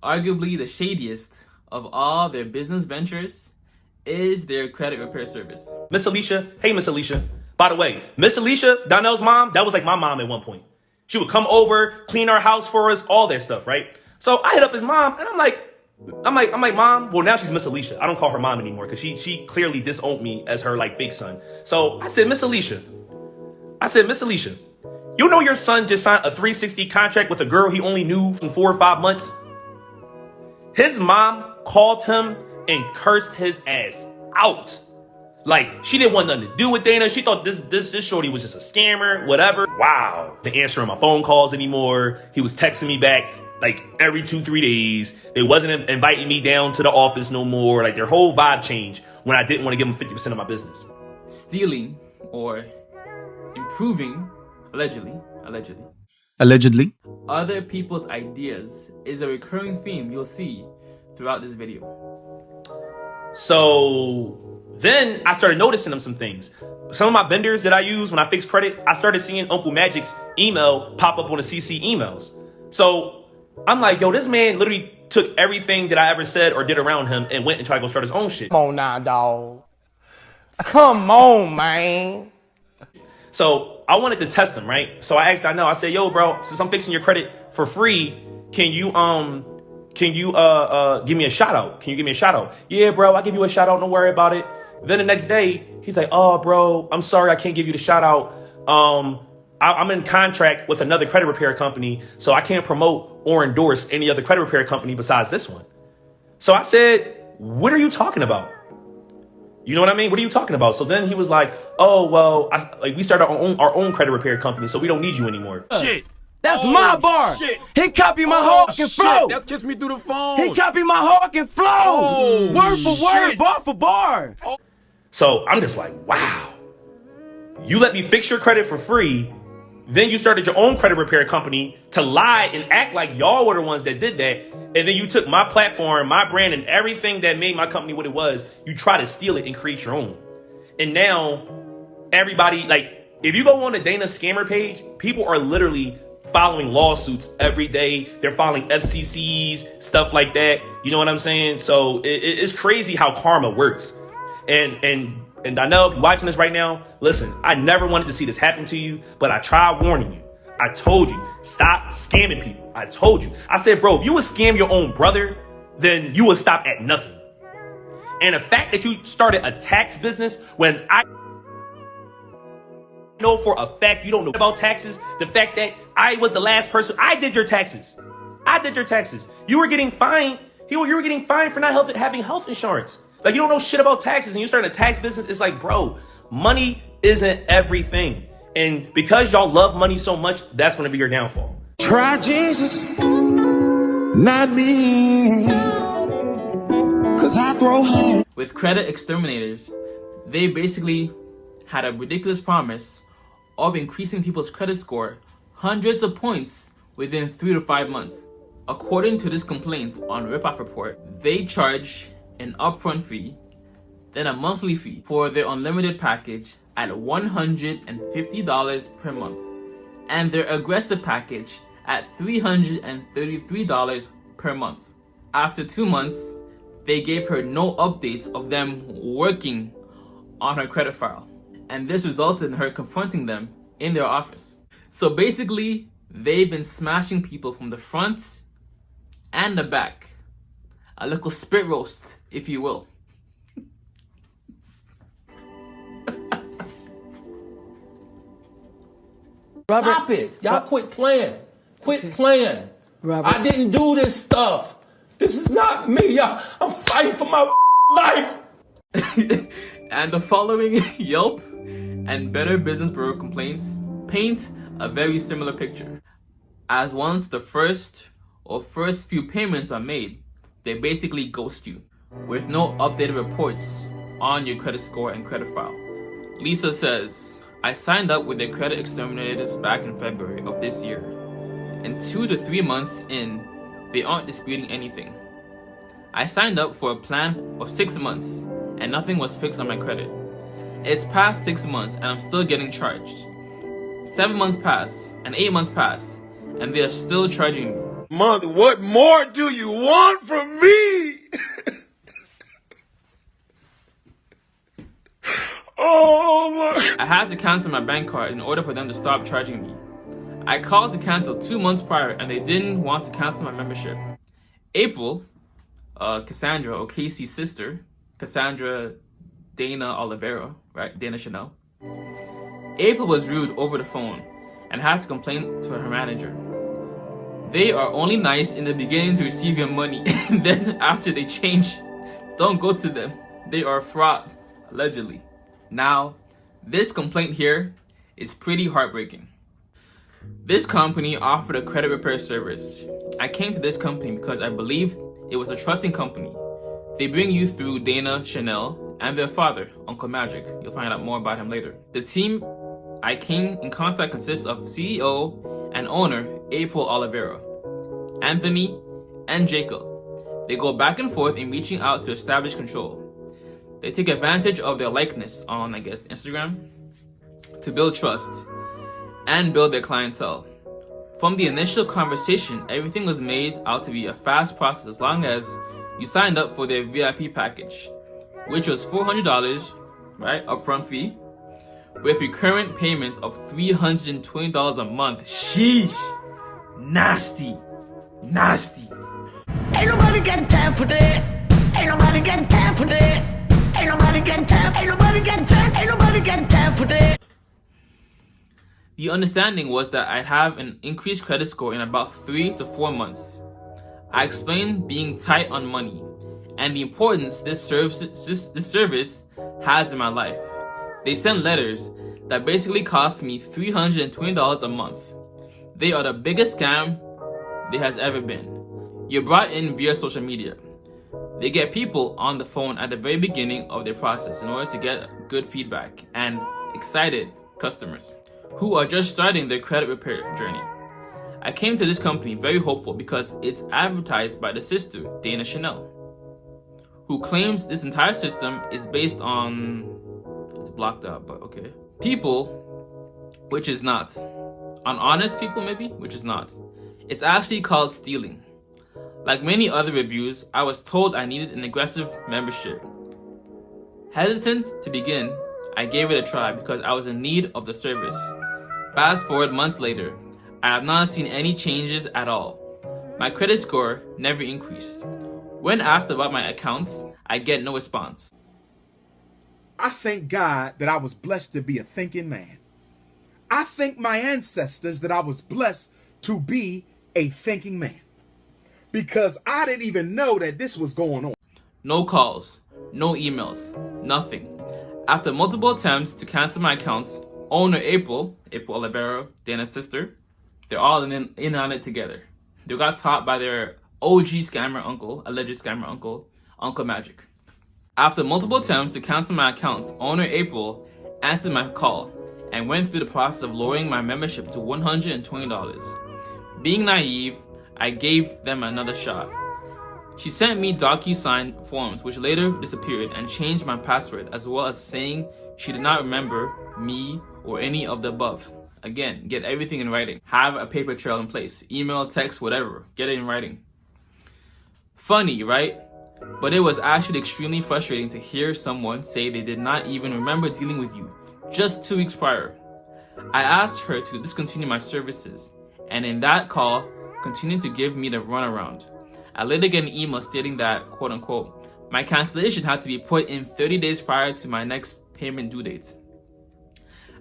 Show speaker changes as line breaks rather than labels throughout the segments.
Arguably the shadiest of all their business ventures is their credit repair service.
Miss Alicia, hey Miss Alicia. By the way, Miss Alicia, Donnell's mom, that was like my mom at one point. She would come over, clean our house for us, all that stuff, right? So I hit up his mom and I'm like, Mom, well now she's Miss Alicia. I don't call her mom anymore because she clearly disowned me as her like big son. So I said, Miss Alicia, you know your son just signed a 360 contract with a girl he only knew from 4 or 5 months? His mom called him and cursed his ass out. Like, she didn't want nothing to do with Dana. She thought this shorty was just a scammer, whatever. Wow. They answering my phone calls anymore. He was texting me back like every 2-3 days. They wasn't inviting me down to the office no more. Like, their whole vibe changed when I didn't want to give them 50% of my business.
Stealing or improving, allegedly, other people's ideas is a recurring theme you'll see throughout this video.
So then I started noticing them some things. Some of my vendors that I use when I fix credit, I started seeing Uncle Magic's email pop up on the CC emails. So I'm like, yo, this man literally took everything that I ever said or did around him and went and tried to go start his own shit.
Come on now, dog. Come on, man.
So I wanted to test him, right? So I asked Donnell, I said, yo, bro, since I'm fixing your credit for free, can you give me a shout out? Can you give me a shout out? Yeah, bro, I'll give you a shout out. Don't worry about it. Then the next day, he's like, oh, bro, I'm sorry. I can't give you the shout out. I'm in contract with another credit repair company, so I can't promote or endorse any other credit repair company besides this one. So I said, what are you talking about? You know what I mean? What are you talking about? So then he was like, oh, well, we started our own credit repair company, so we don't need you anymore.
Shit.
That's my bar. Shit. He copied my fucking flow.
That's kissed me through the phone.
He copied my fucking flow. Word for word, bar for bar.
So I'm just like, wow. You let me fix your credit for free. Then you started your own credit repair company to lie and act like y'all were the ones that did that. And then you took my platform, my brand, and everything that made my company what it was. You try to steal it and create your own. And now everybody, like, if you go on the Dana scammer page, people are literally following lawsuits every day. They're filing FCCs, stuff like that. You know what I'm saying? So it's crazy how karma works. And Donnell, if you're watching this right now, listen, I never wanted to see this happen to you, but I tried warning you. I told you, stop scamming people. I told you. I said, bro, if you would scam your own brother, then you would stop at nothing. And the fact that you started a tax business when I know for a fact you don't know about taxes, the fact that I was the last person, I did your taxes. You were getting fined. You were getting fined for not having health insurance. Like, you don't know shit about taxes and you start a tax business. It's like, bro, money isn't everything. And because y'all love money so much, that's going to be your downfall.
Try Jesus, not me, 'cause I throw hands.
With credit exterminators, they basically had a ridiculous promise of increasing people's credit score hundreds of points within 3 to 5 months. According to this complaint on Ripoff report, they charge an upfront fee, then a monthly fee for their unlimited package at $150 per month, and their aggressive package at $333 per month. After 2 months, they gave her no updates of them working on her credit file, and this resulted in her confronting them in their office. So basically, they've been smashing people from the front and the back. A little spit roast, if you will.
Robert, stop it. Y'all quit playing. Quit playing.
Robert.
I didn't do this stuff. This is not me. I'm fighting for my life.
And the following Yelp and Better Business Bureau complaints paint a very similar picture. As once the first few payments are made, they basically ghost you with no updated reports on your credit score and credit file. Lisa says, I signed up with the credit exterminators back in February of this year. And 2 to 3 months in, they aren't disputing anything. I signed up for a plan of 6 months and nothing was fixed on my credit. It's past 6 months and I'm still getting charged. 7 months pass and 8 months pass and they are still charging me.
Mother, what more do you want from me? Oh my.
I had to cancel my bank card in order for them to stop charging me. I called to cancel 2 months prior and they didn't want to cancel my membership. April, Cassandra, or Casey's sister, Cassandra Dana Olivera, right? Dana Chanel. April was rude over the phone and had to complain to her manager. They are only nice in the beginning to receive your money, and then after they change, don't go to them. They are fraud, allegedly. Now, this complaint here is pretty heartbreaking. This company offered a credit repair service. I came to this company because I believed it was a trusting company. They bring you through Dana Chanel and their father, Uncle Magic. You'll find out more about him later. The team I came in contact consists of CEO and owner April Olivera, Anthony, and Jacob. They go back and forth in reaching out to establish control. They take advantage of their likeness on, I guess, Instagram to build trust and build their clientele. From the initial conversation, everything was made out to be a fast process as long as you signed up for their VIP package, which was $400, right, upfront fee, with recurrent payments of $320 a month. Sheesh! Nasty! Nasty!
Ain't nobody got time for that. Ain't nobody got time for that. Ain't nobody got time. Ain't nobody got time. Ain't nobody got time for that.
The understanding was that I'd have an increased credit score in about 3 to 4 months. I explained being tight on money and the importance this service has in my life. They sent letters that basically cost me $320 a month. They are the biggest scam there has ever been. You're brought in via social media. They get people on the phone at the very beginning of their process in order to get good feedback and excited customers who are just starting their credit repair journey. I came to this company very hopeful because it's advertised by the sister, Dana Chanel, who claims this entire system is based on, it's blocked out, but okay, people, which is not. On honest people, maybe, which is not. It's actually called stealing. Like many other reviews, I was told I needed an aggressive membership. Hesitant to begin, I gave it a try because I was in need of the service. Fast forward months later, I have not seen any changes at all. My credit score never increased. When asked about my accounts, I get no response.
I thank God that I was blessed to be a thinking man. I thank my ancestors that I was blessed to be a thinking man. Because I didn't even know that this was going on.
No calls, no emails, nothing. After multiple attempts to cancel my accounts, owner April Olivera, Dana's sister, they're all in on it together. They got taught by their OG scammer uncle, alleged scammer uncle, Uncle Magic. After multiple attempts to cancel my accounts, owner April answered my call and went through the process of lowering my membership to $120. Being naive, I gave them another shot. She sent me DocuSign forms which later disappeared and changed my password, as well as saying she did not remember me or any of the above. Again, get everything in writing. Have a paper trail in place. Email, text, whatever. Get it in writing. Funny, right? But it was actually extremely frustrating to hear someone say they did not even remember dealing with you just 2 weeks prior. I asked her to discontinue my services, and in that call, continued to give me the runaround. I later get an email stating that, quote unquote, my cancellation had to be put in 30 days prior to my next payment due date.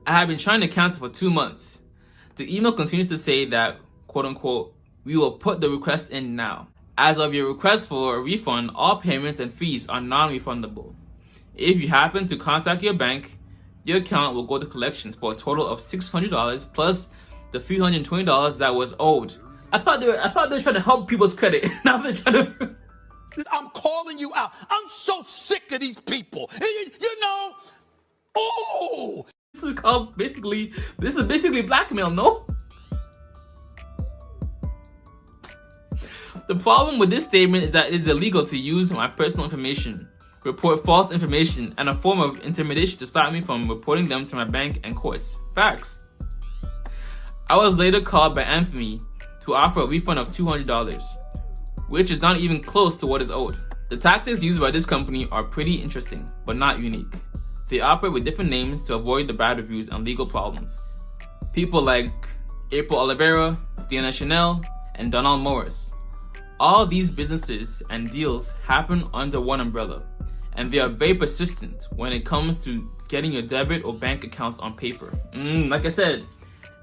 I have been trying to cancel for 2 months. The email continues to say that, quote unquote, we will put the request in now. As of your request for a refund, all payments and fees are non-refundable. If you happen to contact your bank, your account will go to collections for a total of $600 plus the $320 that was owed. I thought they were trying to help people's credit. Now they're trying to.
I'm calling you out. I'm so sick of these people. You know, oh.
This is basically blackmail, no? The problem with this statement is that it is illegal to use my personal information, report false information, and a form of intimidation to stop me from reporting them to my bank and courts. Facts. I was later called by Anthony to offer a refund of $200, which is not even close to what is owed. The tactics used by this company are pretty interesting, but not unique. They operate with different names to avoid the bad reviews and legal problems. People like Olivera, Dana Chanel, and Donnell Morris. All these businesses and deals happen under one umbrella, and they are very persistent when it comes to getting your debit or bank accounts on paper. Like I said,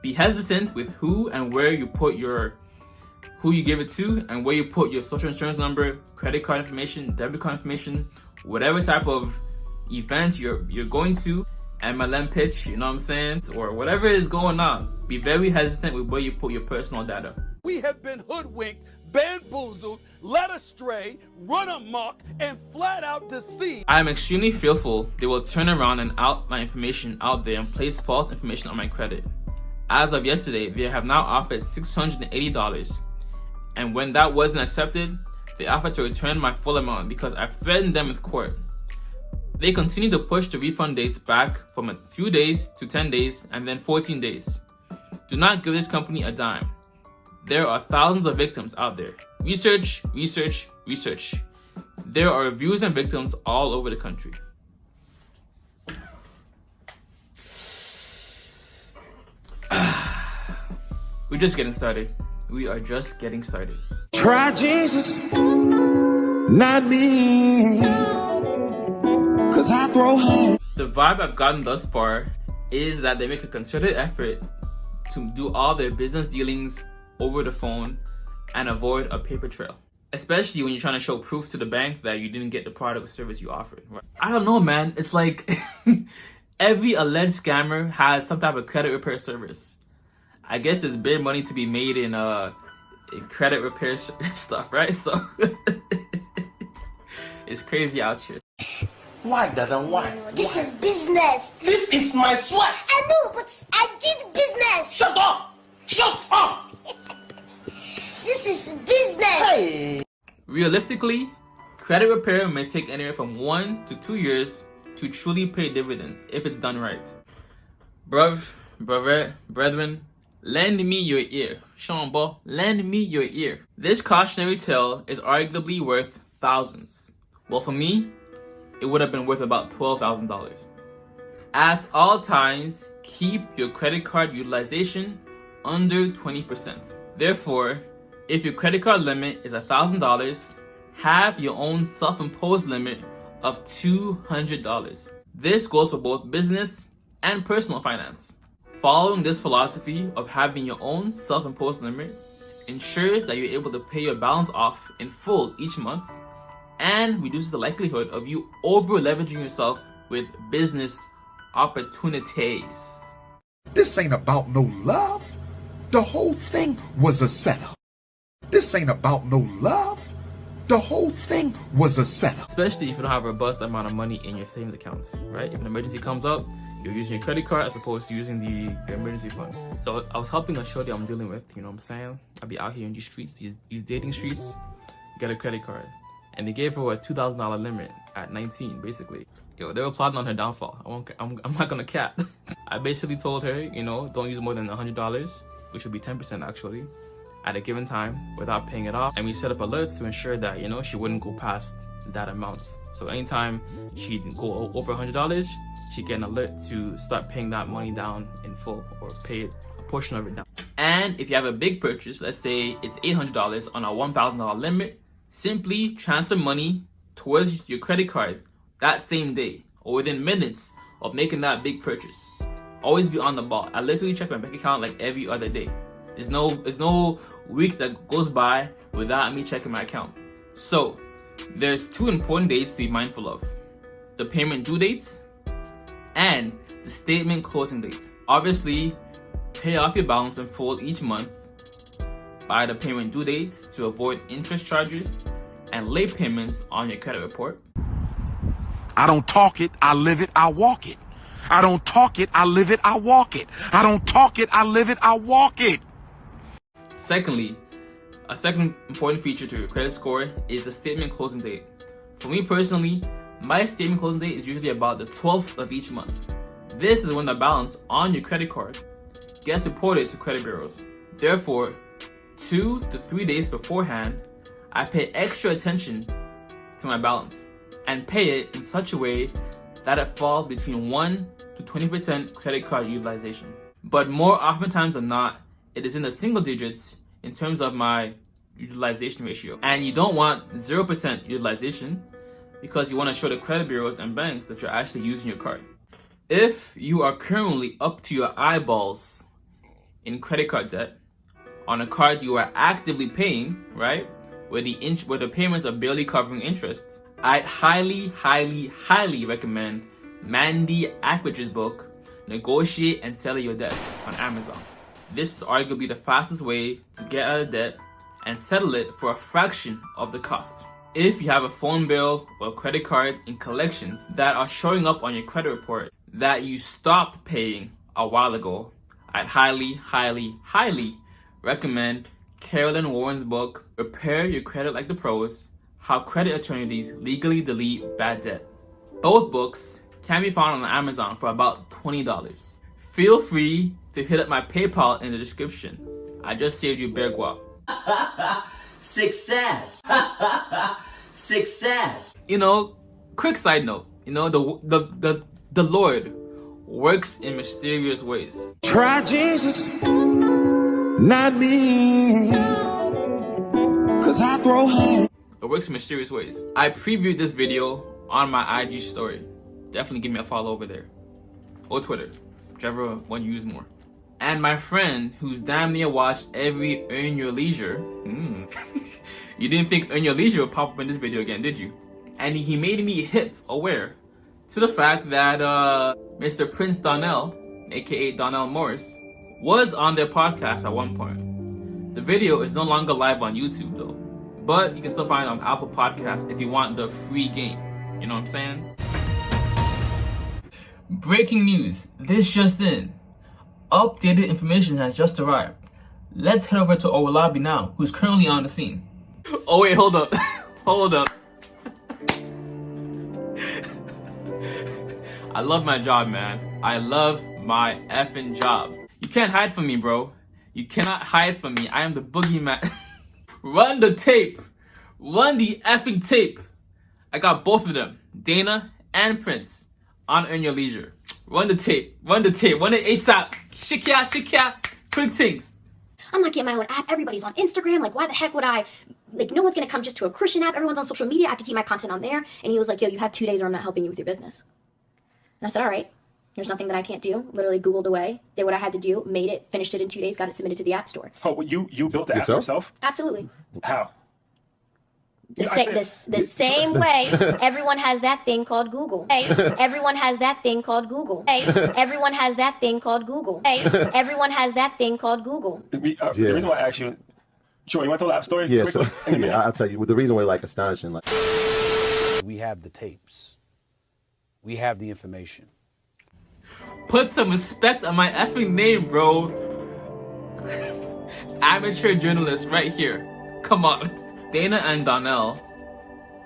be hesitant with who and where you put who you give it to, and where you put your social insurance number, credit card information, debit card information, whatever type of event you're going to, MLM pitch, you know what I'm saying, or whatever is going on. Be very hesitant with where you put your personal data.
We have been hoodwinked, bamboozled, led astray, run amok, and flat out deceived.
I am extremely fearful they will turn around and out my information out there and place false information on my credit. As of yesterday, they have now offered $680, and when that wasn't accepted, they offered to return my full amount because I threatened them with court. They continue to push the refund dates back from a few days to 10 days and then 14 days. Do not give this company a dime. There are thousands of victims out there. Research, research, research. There are reviews and victims all over the country. We're just getting started. We are just getting started.
Try Jesus, not me. Cause I throw hands.
The vibe I've gotten thus far is that they make a concerted effort to do all their business dealings over the phone and avoid a paper trail. Especially when you're trying to show proof to the bank that you didn't get the product or service you offered. I don't know, man. It's like every alleged scammer has some type of credit repair service. I guess there's big money to be made in credit repair stuff, right? So it's crazy out here.
Why, Dada, why?
This is business.
This is my sweat.
I know, but I did business.
Shut up! Shut up!
This is business.
Hey!
Realistically, credit repair may take anywhere from 1 to 2 years to truly pay dividends if it's done right. Brethren, lend me your ear. Shamba, lend me your ear. This cautionary tale is arguably worth thousands. Well, for me, it would have been worth about $12,000. At all times, keep your credit card utilization under 20%. Therefore, if your credit card limit is $1,000, have your own self-imposed limit of $200. This goes for both business and personal finance. Following this philosophy of having your own self-imposed limit ensures that you're able to pay your balance off in full each month and reduces the likelihood of you over-leveraging yourself with business opportunities.
This ain't about no love. The whole thing was a setup. This ain't about no love. The whole thing was a setup.
Especially if you don't have a robust amount of money in your savings account, right? If an emergency comes up, you're using your credit card as opposed to using the emergency fund. So I was helping a shorty I'm dealing with, you know what I'm saying? I'll be out here in these streets, these dating streets, get a credit card. And they gave her a $2,000 limit at 19, basically. Yo, they were plotting on her downfall. I'm not gonna cap. I basically told her, you know, don't use more than $100, which would be 10% actually, at a given time without paying it off. And we set up alerts to ensure that, you know, she wouldn't go past that amount. So anytime she'd go over $100, she'd get an alert to start paying that money down in full or pay a portion of it down. And if you have a big purchase, let's say it's $800 on a $1,000 limit, simply transfer money towards your credit card that same day or within minutes of making that big purchase. Always be on the ball. I literally check my bank account like every other day. There's no week that goes by without me checking my account. So there's 2 important dates to be mindful of: the payment due date and the statement closing date. Obviously, pay off your balance in full each month by the payment due date to avoid interest charges and late payments on your credit report.
I don't talk it, I live it, I walk it. I don't talk it, I live it, I walk it. I don't talk it, I live it, I walk it.
Secondly, a second important feature to your credit score is the statement closing date. For me personally, my statement closing date is usually about the 12th of each month. This is when the balance on your credit card gets reported to credit bureaus. Therefore, 2 to 3 days beforehand, I pay extra attention to my balance and pay it in such a way that it falls between 1 to 20% credit card utilization. But more oftentimes than not, it is in the single digits in terms of my utilization ratio. And you don't want 0% utilization because you want to show the credit bureaus and banks that you're actually using your card. If you are currently up to your eyeballs in credit card debt on a card you are actively paying, right, where the payments are barely covering interest, I'd highly recommend Mandy Ackridge's book, Negotiate and Settle Your Debts, on Amazon. This is arguably the fastest way to get out of debt and settle it for a fraction of the cost. If you have a phone bill or credit card in collections that are showing up on your credit report that you stopped paying a while ago, I'd highly recommend Carolyn Warren's book, Repair Your Credit Like the Pros, How Credit Attorneys Legally Delete Bad Debt. Both books can be found on Amazon for about $20. Feel free to hit up my PayPal in the description. I just saved you bear guap.
Success. Success.
You know, quick side note, you know, the Lord works in mysterious ways.
Try Jesus, not me, 'cause I throw hands.
It works in mysterious ways. I previewed this video on my IG story. Definitely give me a follow over there. Or Twitter, whichever one you use more. And my friend, who's damn near watched every Earn Your Leisure, you didn't think Earn Your Leisure would pop up in this video again, did you? And he made me hip aware to the fact that Mr. Prince Donnell, aka Donnell Morris, was on their podcast at one point. The video is no longer live on YouTube though, but you can still find it on Apple Podcasts if you want the free game. You know what I'm saying? Breaking news, this just in. Updated information has just arrived. Let's head over to Owolabby now, who's currently on the scene. Oh wait, hold up. Hold up. I love my job, man. I love my effing job. You can't hide from me, bro. You cannot hide from me. I am the boogeyman. Run the tape. Run the effing tape. I got both of them, Dana and Prince, on Earn Your Leisure. Run the tape. Run the tape. Run it ASAP. Shikya. Quick things.
I'm not getting my own app. Everybody's on Instagram. Like, why the heck would I? Like, no one's going to come just to a Christian app. Everyone's on social media. I have to keep my content on there. And he was like, yo, you have 2 days or I'm not helping you with your business. And I said, all right. There's nothing that I can't do. Literally Googled away, did what I had to do, made it, finished it in 2 days, got it submitted to the App Store.
Oh, well, you built the app yourself?
Absolutely.
How?
The same way everyone has that thing called Google. Hey, everyone has that thing called Google. Hey, everyone has that thing called Google. Hey, everyone has that thing called Google.
The reason why I asked you, sure, you want to tell the app story?
Yeah, so, yeah, I'll tell you. The reason we're like astonishing, like,
we have the tapes, we have the information.
Put some respect on my effing name, bro. Amateur journalist right here. Come on. Dana and Donnell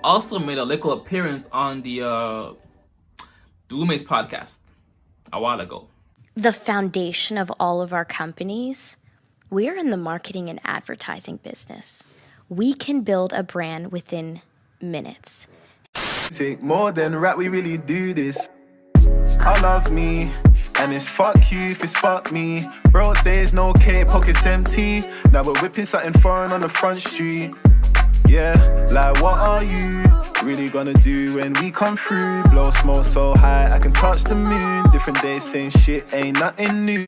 also made a little appearance on the Roommates podcast a while ago.
The foundation of all of our companies, we're in the marketing and advertising business. We can build a brand within minutes.
Take more than rap, we really do this. I love me, and it's fuck you if it's fuck me. Bro, days, no cape, pockets empty. Now we're whipping something foreign on the front street. Yeah, like what are you really gonna do when we come through? Blow smoke so high, I can touch the moon. Different days, same shit, ain't nothing new.